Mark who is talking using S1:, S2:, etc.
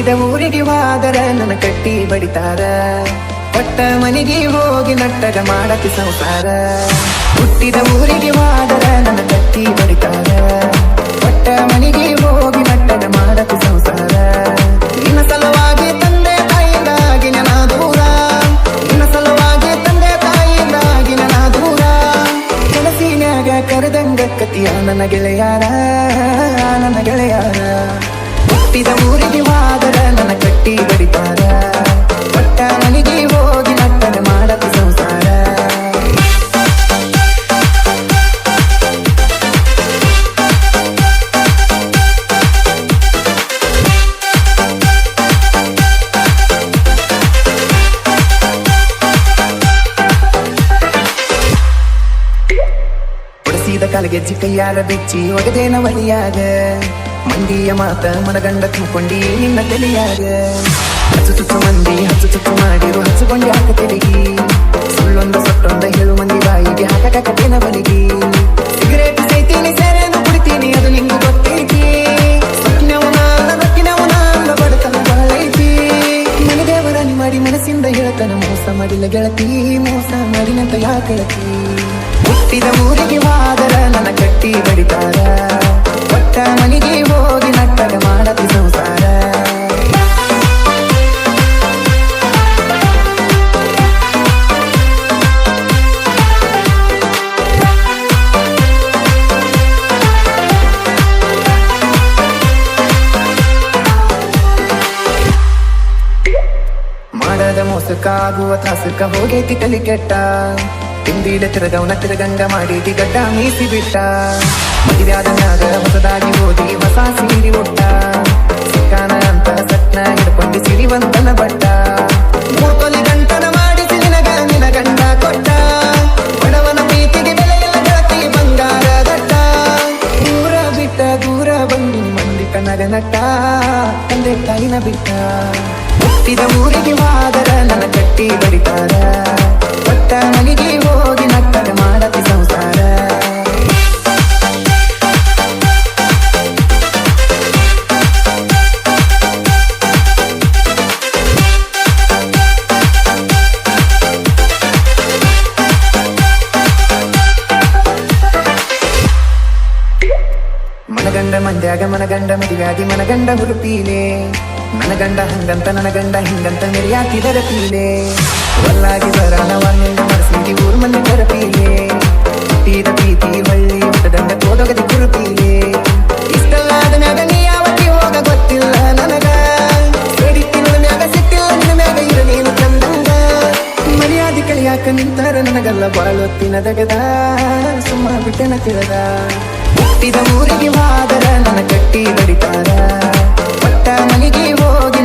S1: ಹುಟ್ಟಿದ ಊರಿಗೆ ಹೋದರ ನನ್ನ ಕಟ್ಟಿ ಬಡಿತಾರ, ಒಟ್ಟ ಮನೆಗೆ ಹೋಗಿ ನಟ್ಟಗ ಮಾಡತಿ ಸಂಸಾರ. ಹುಟ್ಟಿದ ಊರಿಗೆ ಹೋದರ ನನ್ನ ಕಟ್ಟಿ ಬಡಿತಾರ, ಒಟ್ಟ ಮನೆಗೆ ಹೋಗಿ ನಟ್ಟಗ ಮಾಡತಿ ಸಂಸಾರ. ನಿನ್ನ ಸಲುವಾಗಿ ತಂದೆ ತಾಯಿಗಾಗಿ ನನ್ನ ದೂರ, ನಿನ್ನ ಸಲುವಾಗಿ ತಂದೆ ತಾಯಿಗಾಗಿ ನನ್ನ ದೂರ. ಕೆಲಸಿನ್ಯಾಗ ಕರೆದಂಗ ಕತಿಯ ನನ್ನ ಗೆಳೆಯಾರ, ನನ್ನ ಗೆಳೆಯಾರ. ಹುಟ್ಟಿದ ಊರಿಗೆ ಹೋದರ ನನ್ನ ಕಟ್ಟಿ ಬಡಿತಾರ, ಒಟ್ಟ ಮನೆಗೆ ಹೋಗಿ ನಟ್ಟಗ ಮಾಡತಿ ಸಂಸಾರ. ಹೊಡೆಸಿದ ಕಾಲಿಗೆ ಕೈಯಾರ ಬಿಚ್ಚಿ ಒಗದೇನ ಒಲಿಯಾಗ, ಮಂದಿಯ ಮಾತ ಮನಗಂಡ ತುಂಬಿಕೊಂಡಿ ನಿನ್ನ ತಲೆಯಾಗ. ಹಚ್ಚು ಚುಚ್ಚು ಮಂದಿ ಹಚ್ಚು ಚುಚ್ಚು ಮಾಡಿರು ಹಚ್ಚುಕೊಂಡಿ ಹಾಕ ತೆಲಿಗಿ, ಸುಳ್ಳೊಂದ ಸೊಟ್ಟೊಂದ ಹೇಳು ಮಂದಿ ಬಾಯಿಗೆ ಹಾಕ ಕಟ್ಟಿನ ಬಲಿಗಿ. ಸಿಗರೇಟ್ ಸೈತೀನಿ ಸೇರೇನು ಕುಡಿತೀನಿ ಅದು ನಿಂಗೂ ಗೊತ್ತೈತಿ, ಸೊಕ್ಕಿನವನ ರೊಕ್ಕಿನವನ ಅಂದ ಬಡತನ ಬಾಳೈತಿ. ಮನದೇವರ ಮಾಡಿ ಮನಸ್ಸಿಂದ ಹೇಳ್ತಾನ ಮೋಸ ಮಾಡಿಲ್ಲ ಗೆಳತಿ, ಮೋಸ ಮಾಡಿನಂತ ಯಾಕಳತಿ. ಹುಟ್ಟಿದ ಊರಿಗೆ ಹೋದರ ನನ್ನ ಕಟ್ಟಿ ಬಡಿತಾರ, ಒಟ್ಟ ಮನೆಗೆ ಹೋಗಿ ನಟ್ಟಗ ಮಾಡತಿ ಸಂಸಾರ. ಮಾಡದ ಮೋಸಕ್ಕಾಗುವ ತಾಸಕ್ಕ ಹೋಗೈತಿ ತಲಿ ಕೆಟ್ಟ, ತಿಂದಿಲ ತಿರಗವನ ತಿರಗಂಗ ಮಾಡಿದಿ ಗಡ್ಡ ಮೀಸಿ ಬಿಟ್ಟ. ಮದುವೆಯಾದ ಮ್ಯಾಗ ಹೊಸದಾಗಿ ಓದಿ ಹೊಸ ಸೀರಿ ಉಟ್ಟ, ಸಿಕ್ಕಾನ ಅಂತ ಸಟ್ನ ಹಿಡ್ಕೊಂಡಿ ಸಿರಿವಂತನ ಬಟ್ಟ. ಮೂರ್ತೊಲಿ ಗಂಟನ ಮಾಡಿಸಿ ನಿನಗ ನಿನ ಗಂಡ ಕೊಟ್ಟ, ಬಡವನ ಪ್ರೀತಿಗೆ ಬೆಲೆಯಿಲ್ಲ ಗೆಳತಿ ಬಂಗಾರ ದಟ್ಟ. ದೂರ ಬಿಟ್ಟ ದೂರ ಬಂದು ಮಂದಿ ಕಣ್ಣಗ ನಟ್ಟ, ತಂದೆ ತಾಯಿನ ಬಿಟ್ಟ. ಹುಟ್ಟಿದ ಊರಿಗೆ ಹೋದರ ನನ್ನ ಕಟ್ಟಿ ಬಡಿತಾರ, ಒಟ್ಟ ಮನೆಗೆ ಹೋಗಿ ನಟ್ಟಗ ಮಾಡತಿ ಸಂಸಾರ. ಮನಗಂಡ ಮಂದ್ಯಾಗ ಮನಗಂಡ ಮದುವ್ಯಾದಿ ಮನಗಂಡ ಹುರುಪೀಲೆ, ನನ್ನ ಗಂಡ ಹಂಗಂತ ನನ್ನ ಗಂಡ ಹಿಂಗಂತ ಮೆರಿಯಾತಿದರ ಪೀಲೆ. ಒಲ್ಲಾಗಿ ಬರಾನವನ್ನಿಂದ ಮನಸ್ಸಿಗೆ ಊರ್ ಮಂದಿ ಕರಪೀಲೆ, ಹುಟ್ಟಿದ ಪ್ರೀತಿ ಒಳ್ಳಿ ಹುಟ್ಟದಂಗ ತೋದಗದಿ ಕುರುಪೀಲೆ. ಇಷ್ಟಲ್ಲಾದ ಮ್ಯಾಗ ನೀ ಯಾವತ್ತಿ ಹೋಗ ಗೊತ್ತಿಲ್ಲ ನನಗ, ಸೇಡಿತ್ತಿನ ಮ್ಯಾಗ ಸಿಟ್ಟಿಲ್ಲ ನಿನ್ನ ಮ್ಯಾಗ ಇರ ನೀನು ಚಂದಂಗ. ಮರ್ಯಾದೆ ಕಳಿಯಾಕ ನಿಂತಾರ ನನಗಲ್ಲ ಬಾಳೊತ್ತಿನ ದಗದ, ಸುಮ್ಮ ಬಿಟ್ಟೆನ ತಿಳದ. ಹುಟ್ಟಿದ ಊರಿಗೆ ಹೋದರ ನನ್ನ ಕಟ್ಟಿ ಬಡಿತಾರ, ಒಟ್ಟ ಮನೆಗೆ ಹೋಗಿ